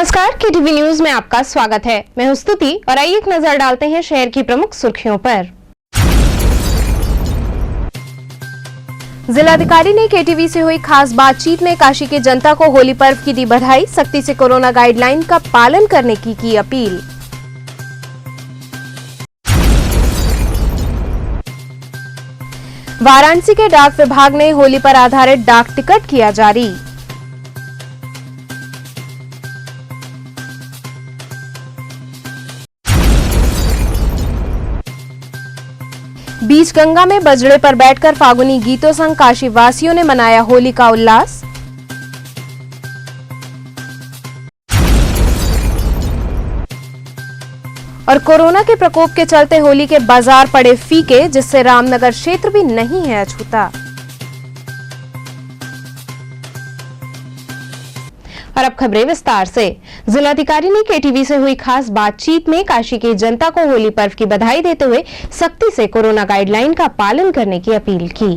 नमस्कार, KTV news में आपका स्वागत है। मैं हूं स्तुति और आइए एक नजर डालते हैं शहर की प्रमुख सुर्खियों पर। जिलाधिकारी ने केटीवी से हुई खास बातचीत में काशी की जनता को होली पर्व की दी बधाई, सख्ती से कोरोना गाइडलाइन का पालन करने की अपील। वाराणसी के डाक विभाग ने होली पर आधारित डाक टिकट किया जारी। बीच गंगा में बजड़े पर बैठकर फागुनी गीतों संग काशी वासियों ने मनाया होली का उल्लास। और कोरोना के प्रकोप के चलते होली के बाजार पड़े फीके, जिससे रामनगर क्षेत्र भी नहीं है अछूता। और अब खबरें विस्तार से। जिलाधिकारी ने केटीवी से हुई खास बातचीत में काशी की जनता को होली पर्व की बधाई देते हुए सख्ती से कोरोना गाइडलाइन का पालन करने की अपील की।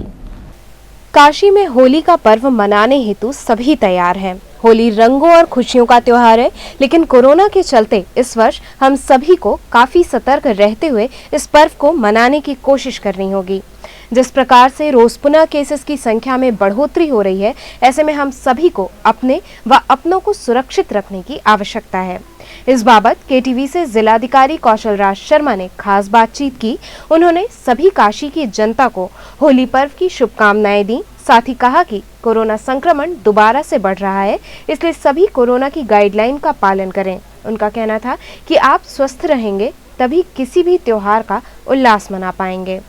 काशी में होली का पर्व मनाने हेतु सभी तैयार हैं। होली रंगों और खुशियों का त्योहार है, लेकिन कोरोना के चलते इस वर्ष हम सभी को काफी सतर्क रहते हुए इस पर्व को मनाने की कोशिश करनी होगी। जिस प्रकार से रोज पुनः केसेस की संख्या में बढ़ोतरी हो रही है, ऐसे में हम सभी को अपने व अपनों को सुरक्षित रखने की आवश्यकता है। इस बाबत केटीवी से जिलाधिकारी कौशल राज शर्मा ने खास बातचीत की। उन्होंने सभी काशी की जनता को होली पर्व की शुभकामनाएं दी। साथ ही कहा कि कोरोना संक्रमण दोबारा से बढ़ रहा है, इसलिए सभी कोरोना की गाइडलाइन का पालन करें। उनका कहना था कि आप स्वस्थ रहेंगे तभी किसी भी त्योहार का उल्लास मना पाएंगे।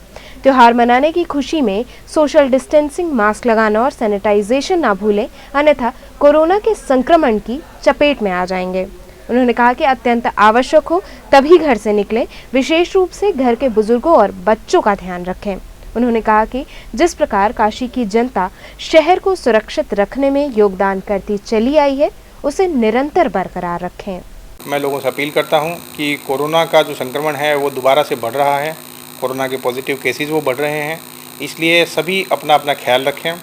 त्योहार मनाने की खुशी में सोशल डिस्टेंसिंग, मास्क लगाना और सैनिटाइजेशन ना भूलें, अन्यथा कोरोना के संक्रमण की चपेट में आ जाएंगे। उन्होंने कहा कि अत्यंत आवश्यक हो तभी घर से निकलें, विशेष रूप से घर के बुजुर्गों और बच्चों का ध्यान रखें। उन्होंने कहा कि जिस प्रकार काशी की जनता शहर को सुरक्षित रखने में योगदान करती चली आई है, उसे निरंतर बरकरार रखें। मैं लोगों से अपील करता हूं कि कोरोना का जो संक्रमण है वो दोबारा से बढ़ रहा है। कोरोना के पॉजिटिव केसेस वो बढ़ रहे हैं, इसलिए सभी अपना अपना ख्याल रखें।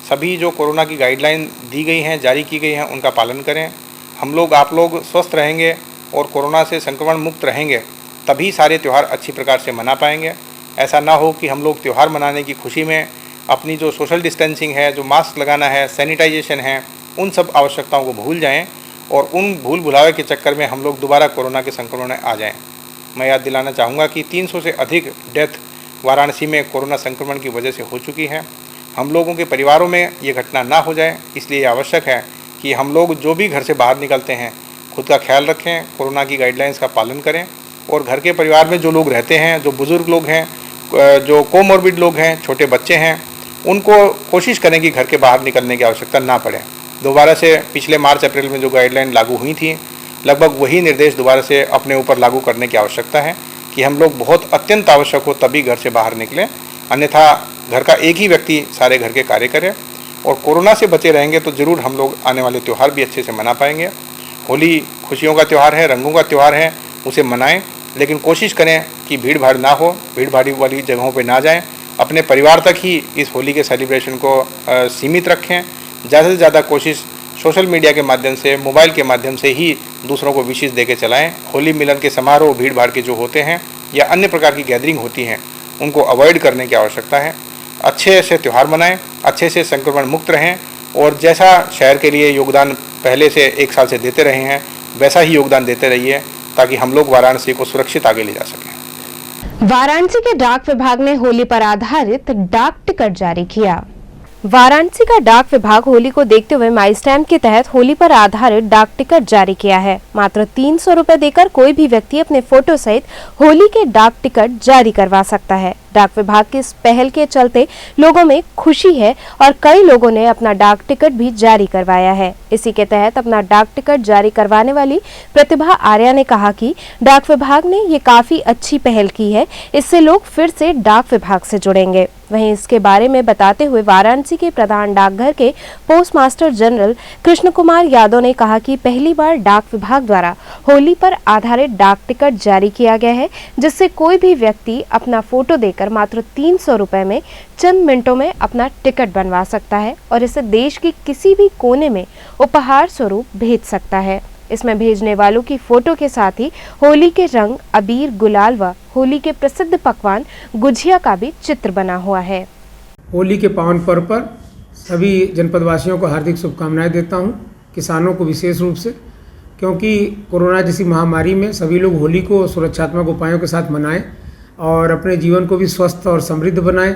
सभी जो कोरोना की गाइडलाइन दी गई हैं, जारी की गई हैं, उनका पालन करें। हम लोग, आप लोग स्वस्थ रहेंगे और कोरोना से संक्रमण मुक्त रहेंगे, तभी सारे त्यौहार अच्छी प्रकार से मना पाएंगे। ऐसा ना हो कि हम लोग त्यौहार मनाने की खुशी में अपनी जो सोशल डिस्टेंसिंग है, जो मास्क लगाना है, सैनिटाइजेशन है, उन सब आवश्यकताओं को भूल जाएं और उन भूल भुलावे के चक्कर में हम लोग दोबारा कोरोना के संक्रमण में आ जाएं। मैं याद दिलाना चाहूँगा कि 300 से अधिक डेथ वाराणसी में कोरोना संक्रमण की वजह से हो चुकी है। हम लोगों के परिवारों में ये घटना ना हो जाए, इसलिए आवश्यक है कि हम लोग जो भी घर से बाहर निकलते हैं खुद का ख्याल रखें, कोरोना की गाइडलाइंस का पालन करें। और घर के परिवार में जो लोग रहते हैं, जो बुज़ुर्ग लोग हैं, जो कोमॉर्बिड लोग हैं, छोटे बच्चे हैं, उनको कोशिश करें कि घर के बाहर निकलने की आवश्यकता ना पड़े। दोबारा से पिछले मार्च अप्रैल में जो गाइडलाइन लागू हुई थी, लगभग वही निर्देश दोबारा से अपने ऊपर लागू करने की आवश्यकता है कि हम लोग बहुत अत्यंत आवश्यक हो तभी घर से बाहर निकलें, अन्यथा घर का एक ही व्यक्ति सारे घर के कार्य करे। और कोरोना से बचे रहेंगे तो ज़रूर हम लोग आने वाले त्यौहार भी अच्छे से मना पाएंगे। होली खुशियों का त्यौहार है, रंगों का त्यौहार है, उसे मनाएं, लेकिन कोशिश करें कि भीड़ भाड़ ना हो, भीड़ भाड़ी वाली जगहों पर ना जाएँ। अपने परिवार तक ही इस होली के सेलिब्रेशन को सीमित रखें। ज़्यादा से ज़्यादा कोशिश सोशल मीडिया के माध्यम से, मोबाइल के माध्यम से ही दूसरों को विशेष देके चलाएं। होली मिलन के समारोह, भीड़ भाड़ के जो होते हैं या अन्य प्रकार की गैदरिंग होती हैं, उनको अवॉइड करने की आवश्यकता है। अच्छे से त्यौहार मनाएं, अच्छे से संक्रमण मुक्त रहें और जैसा शहर के लिए योगदान पहले से 1 साल से देते रहे हैं, वैसा ही योगदान देते रहिए, ताकि हम लोग वाराणसी को सुरक्षित आगे ले जा सकें। वाराणसी के डाक विभाग ने होली पर आधारित डाक टिकट जारी किया। वाराणसी का डाक विभाग होली को देखते हुए माई स्टैम्प के तहत होली पर आधारित डाक टिकट जारी किया है। मात्र 300 रुपए देकर कोई भी व्यक्ति अपने फोटो सहित होली के डाक टिकट जारी करवा सकता है। डाक विभाग की इस पहल के चलते लोगों में खुशी है और कई लोगों ने अपना डाक टिकट भी जारी करवाया है। इसी के तहत अपना डाक टिकट जारी करवाने वाली प्रतिभा आर्या ने कहा कि डाक विभाग ने ये काफी अच्छी पहल की है, इससे लोग फिर से डाक विभाग से जुड़ेंगे। वहीं इसके बारे में बताते हुए वाराणसी के प्रधान डाकघर के post master general Krishna Kumar Yadav ने कहा कि पहली बार डाक विभाग द्वारा होली पर आधारित डाक टिकट जारी किया गया है, जिससे कोई भी व्यक्ति अपना फोटो देकर मात्र 300 रुपए में चंद मिनटों में अपना टिकट बनवा सकता है और इसे देश की किसी भी कोने में उपहार स्वरूप भेज सकता है। इसमें भेजने वालों की फोटो के साथ ही होली के रंग, अबीर, गुलाल व होली के प्रसिद्ध पकवान गुजिया का भी चित्र बना हुआ है। होली के पावन पर्व पर सभी जनपदवासियों को हार्दिक शुभकामनाएं देता हूं। किसानों को विशेष रूप से, क्योंकि कोरोना जैसी महामारी में सभी लोग होली को सुरक्षात्मक उपायों के साथ मनाएं और अपने जीवन को भी स्वस्थ और समृद्ध बनाएं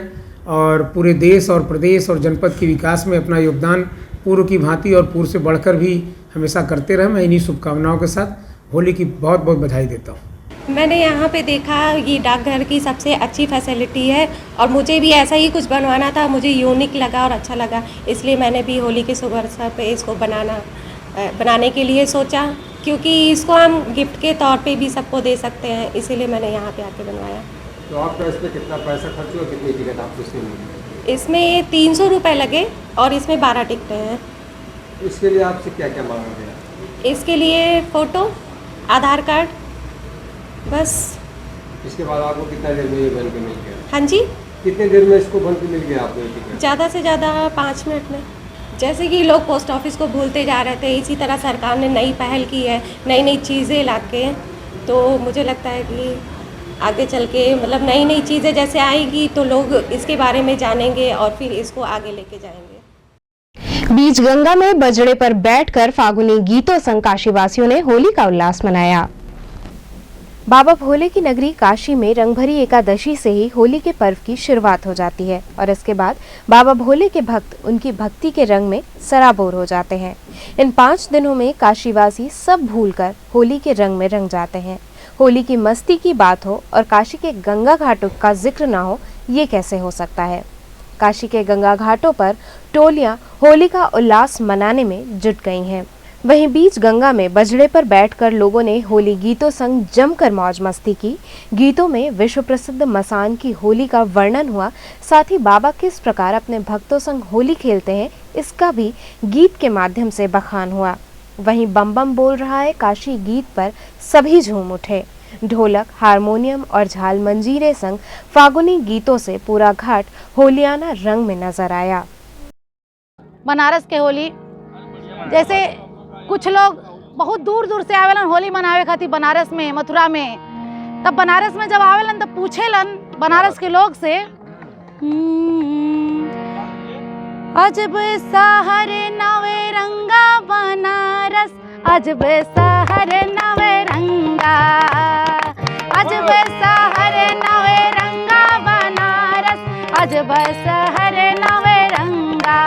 और पूरे देश और प्रदेश और जनपद के विकास में अपना योगदान पूर्व की भांति और पूर्व से बढ़कर भी हमेशा करते रहें। मैं इन्हीं शुभकामनाओं के साथ होली की बहुत बहुत बधाई देता हूँ। मैंने यहाँ पे देखा ये डाकघर की सबसे अच्छी फैसिलिटी है और मुझे भी ऐसा ही कुछ बनवाना था, मुझे यूनिक लगा और अच्छा लगा, इसलिए मैंने भी होली के शुभ अवसर पे इसको बनाने के लिए सोचा, क्योंकि इसको हम गिफ्ट के तौर पे भी सबको दे सकते हैं, इसीलिए मैंने यहाँ पे आके बनवाया। तो आपका इस पर कितना पैसा खर्च हुआ, कितनी टिकट आपको इसमें मिली? इसमें 300 रुपये लगे और इसमें 12 टिकटें हैं। इसके लिए आपसे क्या क्या मांगा गया? इसके लिए फ़ोटो, आधार कार्ड, बस। इसके बाद आपको कितना देर में ये बन के मिल गया? हाँ जी, कितने देर में इसको बन के मिल गया आपको ये टिकट? ज़्यादा से ज़्यादा 5 मिनट में। जैसे कि लोग पोस्ट ऑफिस को भूलते जा रहे थे, इसी तरह सरकार ने नई पहल की है, नई नई चीज़ें ला के, तो मुझे लगता है कि आगे चल के मतलब नई नई चीज़ें जैसे आएगी तो लोग इसके बारे में जानेंगे और फिर इसको आगे लेके जाएंगे। बीच गंगा में बजड़े पर बैठकर फागुनी गीतों संग काशीवासियों ने होली का उल्लास मनाया। बाबा भोले की नगरी काशी में रंगभरी एकादशी से ही होली के पर्व की शुरुआत हो जाती है और इसके बाद बाबा भोले के भक्त उनकी भक्ति के रंग में सराबोर हो जाते हैं। इन 5 दिनों में काशीवासी सब भूलकर होली के रंग में रंग जाते हैं। होली की मस्ती की बात हो और काशी के गंगा घाटों का जिक्र ना हो, ये कैसे हो सकता है। काशी के गंगा घाटों पर टोलियां होली का उल्लास मनाने में जुट गई हैं। वहीं बीच गंगा में बजड़े पर बैठकर लोगों ने होली गीतों संग जमकर मौज मस्ती की। गीतों में विश्व प्रसिद्ध मसान की होली का वर्णन हुआ, साथ ही बाबा किस प्रकार अपने भक्तों संग होली खेलते हैं इसका भी गीत के माध्यम से बखान हुआ। वहीं बम बम बोल रहा है काशी गीत पर सभी झूम उठे। ढोलक, हारमोनियम और झाल मंजीरे संग फागुनी गीतों से पूरा घाट होलियाना रंग में नजर आया। बनारस के होली जैसे कुछ लोग बहुत दूर दूर से आवेलन होली मनावे खातिर बनारस में, मथुरा में। तब बनारस में जब आवेलन तब पूछेलन बनारस के लोग से, अजब शहर नवे रंगा बनारस, अजब शहर नवे रंगा, अजब शहर नवे रंगा बनारस, अजब शहर नवे रंगा।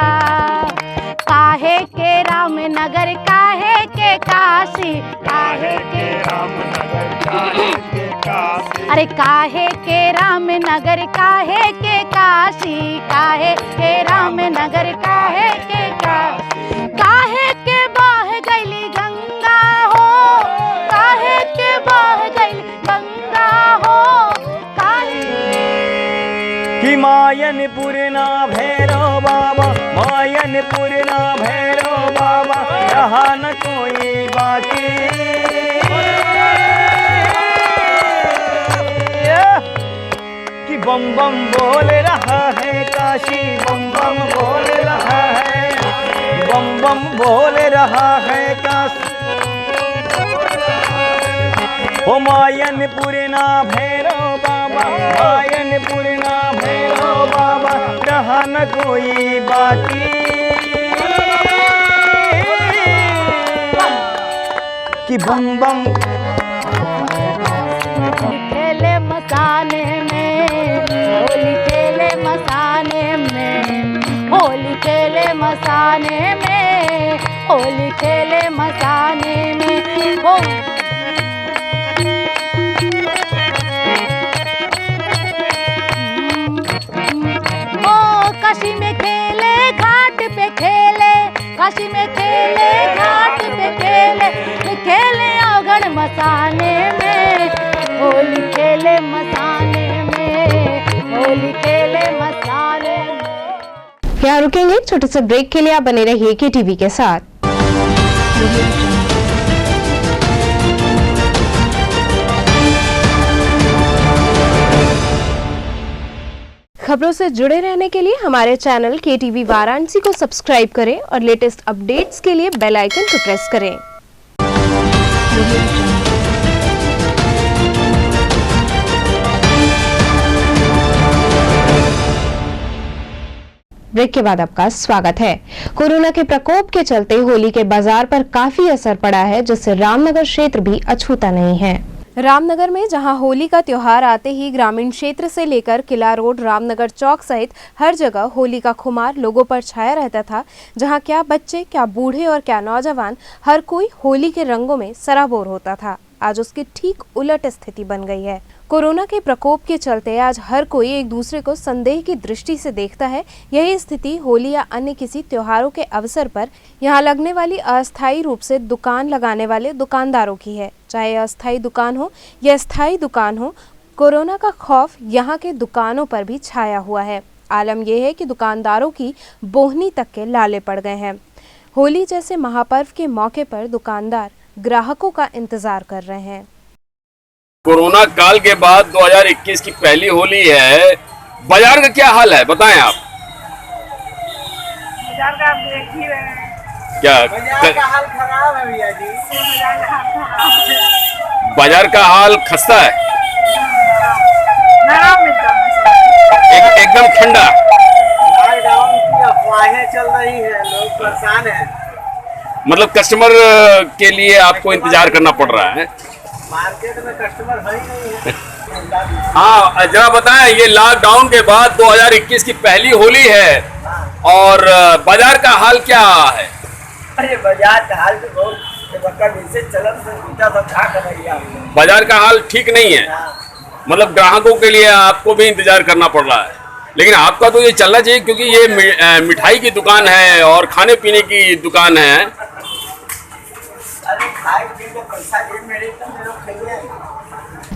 काहे के रामनगर, काहे के काशी, काहे के रामनगर, काहे के काशी, अरे काहे के रामनगर, काहे के काशी, काहे के रामनगर, काहे के काशी। काहे के बह गईली गंगा हो, काहे के बह गईली गंगा हो, काहे कि मायनपुर ना भैरव बाबा, मायनपुर ना भैरव बाबा, यहाँ न कोई बाकी। कि बम बम बोल रहा है काशी, बम बम बोल रहा है, बम बम बोल रहा है काशी। ओ मायनपुर ना भैरव बाबा, मायनपुर ना भैरव बाबा, रहा न कोई बाकी। कि बम बम खेले मसाने में, होली खेले मसाने में, होली खेले मसाने में, होली खेले मसाने में। काशी में खेले घाट पे खेले, काशी में खेले घाट पे खेले, खेले अवगढ़ मसाने में, होली खेले मसाने में, होली खेले मसाने में। यहाँ रुकेंगे एक छोटे से ब्रेक के लिए, आप बने रहिए KTV के साथ। खबरों से जुड़े रहने के लिए हमारे चैनल KTV वाराणसी को सब्सक्राइब करें और लेटेस्ट अपडेट्स के लिए बेल आइकन को प्रेस करें। ब्रेक के बाद आपका स्वागत है। कोरोना के प्रकोप के चलते होली के बाजार पर काफी असर पड़ा है, जिससे रामनगर क्षेत्र भी अछूता नहीं है। रामनगर में जहां होली का त्योहार आते ही ग्रामीण क्षेत्र से लेकर किला रोड, रामनगर चौक सहित हर जगह होली का खुमार लोगों पर छाया रहता था, जहां क्या बच्चे, क्या बूढ़े और क्या नौजवान, हर कोई होली के रंगों में सराबोर होता था। आज उसकी ठीक उलट स्थिति बन गई है। कोरोना के प्रकोप के चलते आज हर कोई एक दूसरे को संदेह की दृष्टि से देखता है। यही स्थिति होली या अन्य किसी त्योहारों के अवसर पर यहाँ लगने वाली अस्थायी रूप से दुकान लगाने वाले दुकानदारों की है। चाहे अस्थायी दुकान हो या स्थायी दुकान हो, कोरोना का खौफ यहाँ के दुकानों पर भी छाया हुआ है। आलम यह है कि दुकानदारों की बोहनी तक के लाले पड़ गए हैं। होली जैसे महापर्व के मौके पर दुकानदार ग्राहकों का इंतजार कर रहे हैं। कोरोना काल के बाद 2021 की पहली होली है। बाजार का क्या हाल है, बताएं आप। बाजार का आप देख ही रहे हैं। क्या बाजार का हाल खराब है भैया जी। बाजार का हाल खराब है। बाजार का हाल खस्ता है, नरम मिलता है। एकदम ठंडा। लॉकडाउन की अफवाहें चल रही हैं, लोग परेशान हैं। मतलब कस्टमर के लिए आपको इंतजार करना पड़ रहा है। मार्केट में कस्टमर है ही नहीं है। हाँ, जरा बताएं, ये लॉकडाउन के बाद 2021 की पहली होली है और बाजार का हाल क्या है? अरे बाजार का हाल तो बहुत जैसे चलन से बीता था, क्या कर रही है। बाजार का हाल ठीक नहीं है। मतलब ग्राहकों के लिए आपको भी इंतजार करना पड़ रहा है, लेकिन आपका तो ये चलना चाहिए क्योंकि ये मिठाई की दुकान है और खाने पीने की दुकान है।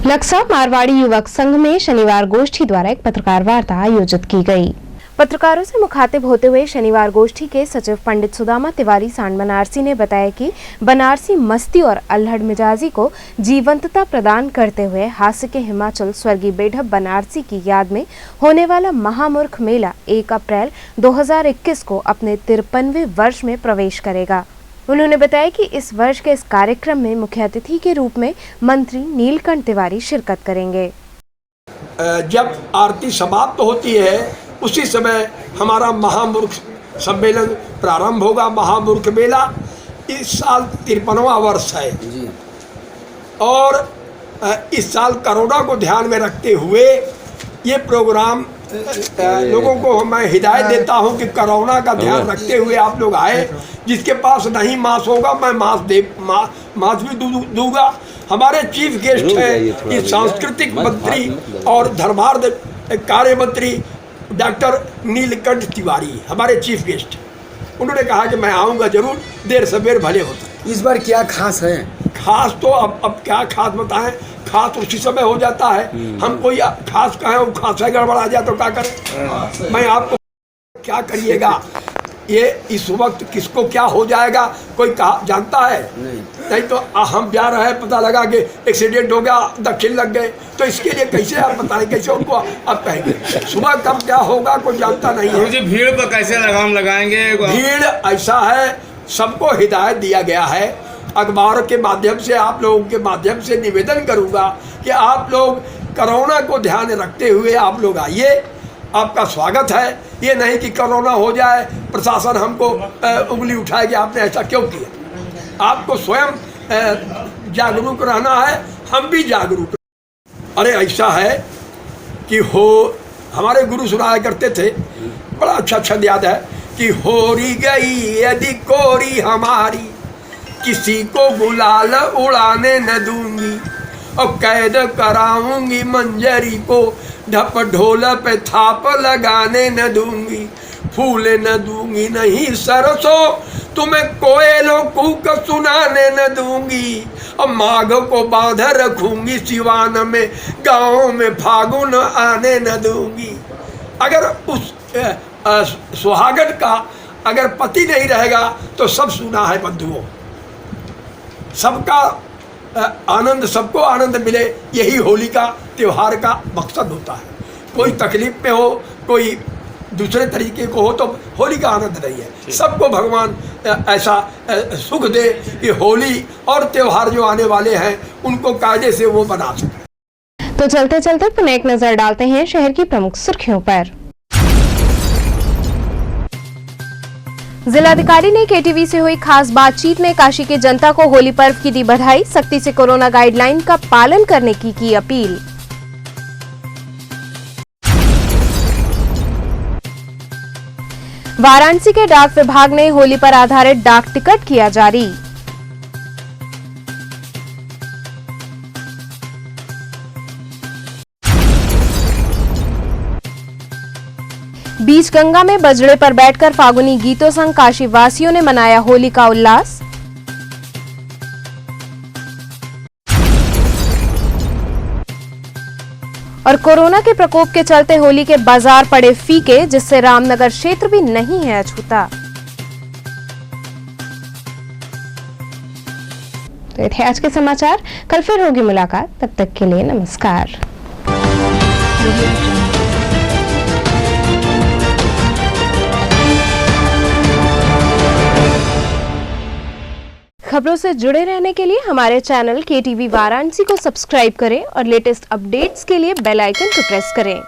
लक्सा मारवाड़ी युवक संघ में शनिवार गोष्ठी द्वारा एक पत्रकार वार्ता आयोजित की गई। पत्रकारों से मुखातिब होते हुए शनिवार गोष्ठी के सचिव पंडित सुदामा तिवारी सांड बनारसी ने बताया कि बनारसी मस्ती और अल्हड़ मिजाजी को जीवंतता प्रदान करते हुए हास्य के हिमाचल स्वर्गीय बेढब बनारसी की याद में होने वाला महामूर्ख मेला 1 अप्रैल 2021 को अपने 53वें वर्ष में प्रवेश करेगा। उन्होंने बताया कि इस वर्ष के इस कार्यक्रम में मुख्य अतिथि के रूप में मंत्री नीलकंठ तिवारी शिरकत करेंगे। जब आरती समाप्त होती है उसी समय हमारा महामूर्ख सम्मेलन प्रारंभ होगा। महामूर्ख मेला इस साल 53वां वर्ष है जी। और इस साल कोरोना को ध्यान में रखते हुए ये प्रोग्राम लोगों को मैं हिदायत देता हूं कि कोरोना का ध्यान रखते हुए आप लोग आए। जिसके पास नहीं मास्क होगा मैं मास्क भी दूंगा। हमारे चीफ गेस्ट हैं ये सांस्कृतिक मंत्री और धर्मार्थ कार्य मंत्री डॉक्टर नीलकंठ तिवारी, हमारे चीफ गेस्ट। उन्होंने कहा कि मैं आऊँगा जरूर, देर सवेर भले होता। इस बार क्या खास है? खास तो अब क्या खास बताएं, खास उसी समय हो जाता है। हम कोई खास कहें वो खास है गड़बड़ा जाए तो क्या करें। मैं आपको क्या करिएगा, ये इस वक्त किसको क्या हो जाएगा कोई कहा जानता है नहीं तो हम जा रहे हैं, पता लगा कि एक्सीडेंट हो गया, दक्षिण लग गए, तो इसके लिए कैसे आप बताएं, कैसे उनको आप कहेंगे। सुबह कब क्या होगा कोई जानता नहीं है। भीड़ पर कैसे लगाम लगाएंगे? भीड़ ऐसा है, सबको हिदायत दिया गया है। अखबार के माध्यम से आप लोगों के माध्यम से निवेदन करूंगा कि आप लोग कोरोना को ध्यान रखते हुए आप लोग आइए, आपका स्वागत है। ये नहीं कि कोरोना हो जाए प्रशासन हमको उंगली उठाए कि आपने ऐसा क्यों किया। आपको स्वयं जागरूक रहना है, हम भी जागरूक। अरे ऐसा है कि हो हमारे गुरु सुनाया करते थे, बड़ा अच्छा छंद याद है कि होरी गई यदि कोरी हमारी, किसी को गुलाल उड़ाने न दूंगी, और कैद कराऊंगी मंजरी को, ढप ढोल पे थाप लगाने न दूंगी, फूल न दूंगी नहीं सरसों, तुम्हें कोयलों कूक सुनाने न दूंगी, और माघ को बांध रखूंगी सिवान में, गाँव में फागुन आने न दूंगी। अगर उस सुहागन का अगर पति नहीं रहेगा तो सब सुना है बंधुओं। सबका आनंद, सबको आनंद मिले, यही होली का त्यौहार का मकसद होता है। कोई तकलीफ में हो, कोई दूसरे तरीके को हो तो होली का आनंद नहीं है। सबको भगवान ऐसा सुख दे कि होली और त्यौहार जो आने वाले हैं उनको कायदे से वो बना सके। तो चलते चलते पुनः एक नजर डालते हैं शहर की प्रमुख सुर्खियों पर। जिलाधिकारी ने केटीवी से हुई खास बातचीत में काशी की जनता को होली पर्व की दी बधाई, सख्ती से कोरोना गाइडलाइन का पालन करने की अपील। वाराणसी के डाक विभाग ने होली पर आधारित डाक टिकट किया जारी। बीच गंगा में बजड़े पर बैठकर फागुनी गीतों संग काशी वासियों ने मनाया होली का उल्लास। और कोरोना के प्रकोप के चलते होली के बाजार पड़े फीके, जिससे रामनगर क्षेत्र भी नहीं है अछूता। तो ये थे आज के समाचार, कल फिर होगी मुलाकात, तब तक के लिए नमस्कार। खबरों से जुड़े रहने के लिए हमारे चैनल केटीवी वाराणसी को सब्सक्राइब करें और लेटेस्ट अपडेट्स के लिए बेल आइकन को प्रेस करें।